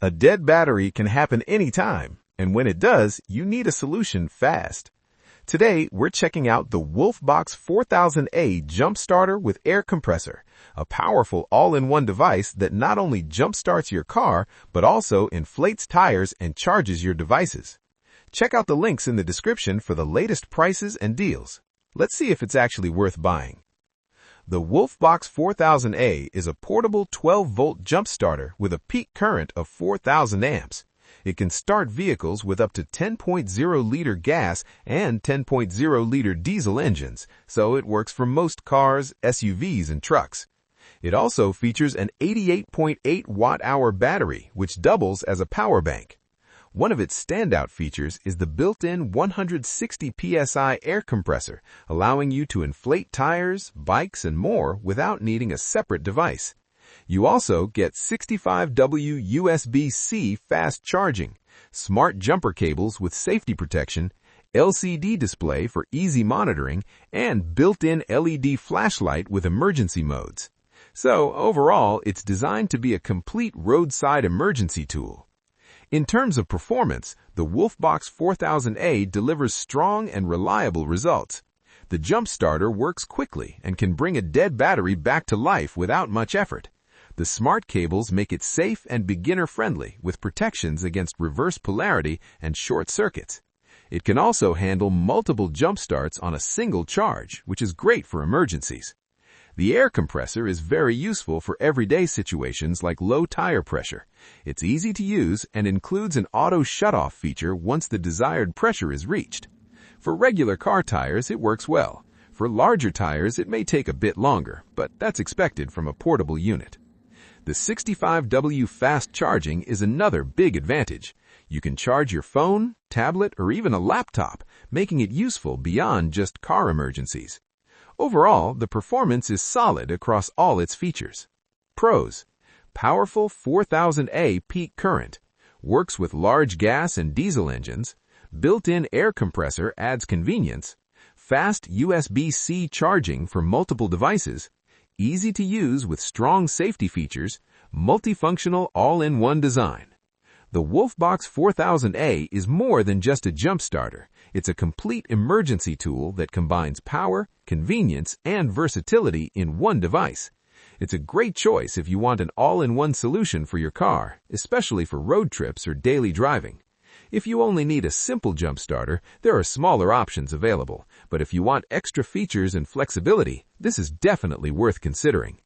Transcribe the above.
A dead battery can happen anytime, and when it does, you need a solution fast. Today, we're checking out the WOLFBOX 4000A jump starter with air compressor, a powerful all-in-one device that not only jump starts your car, but also inflates tires and charges your devices. Check out the links in the description for the latest prices and deals. Let's see if it's actually worth buying. The WOLFBOX 4000A is a portable 12-volt jump starter with a peak current of 4,000 amps. It can start vehicles with up to 10.0-liter gas and 10.0-liter diesel engines, so it works for most cars, SUVs, and trucks. It also features an 88.8 watt-hour battery, which doubles as a power bank. One of its standout features is the built-in 160 psi air compressor, allowing you to inflate tires, bikes, and more without needing a separate device. You also get 65W USB-C fast charging, smart jumper cables with safety protection, LCD display for easy monitoring, and built-in LED flashlight with emergency modes. So, overall, it's designed to be a complete roadside emergency tool. In terms of performance, the WOLFBOX 4000A delivers strong and reliable results. The jump starter works quickly and can bring a dead battery back to life without much effort. The smart cables make it safe and beginner-friendly with protections against reverse polarity and short circuits. It can also handle multiple jump starts on a single charge, which is great for emergencies. The air compressor is very useful for everyday situations like low tire pressure. It's easy to use and includes an auto shut-off feature once the desired pressure is reached. For regular car tires, it works well. For larger tires, it may take a bit longer, but that's expected from a portable unit. The 65W fast charging is another big advantage. You can charge your phone, tablet, or even a laptop, making it useful beyond just car emergencies. Overall, the performance is solid across all its features. Pros: powerful 4000A peak current, works with large gas and diesel engines, built-in air compressor adds convenience, fast USB-C charging for multiple devices, easy to use with strong safety features, multifunctional all-in-one design. The WOLFBOX 4000A is more than just a jump starter. It's a complete emergency tool that combines power, convenience, and versatility in one device. It's a great choice if you want an all-in-one solution for your car, especially for road trips or daily driving. If you only need a simple jump starter, there are smaller options available, but if you want extra features and flexibility, this is definitely worth considering.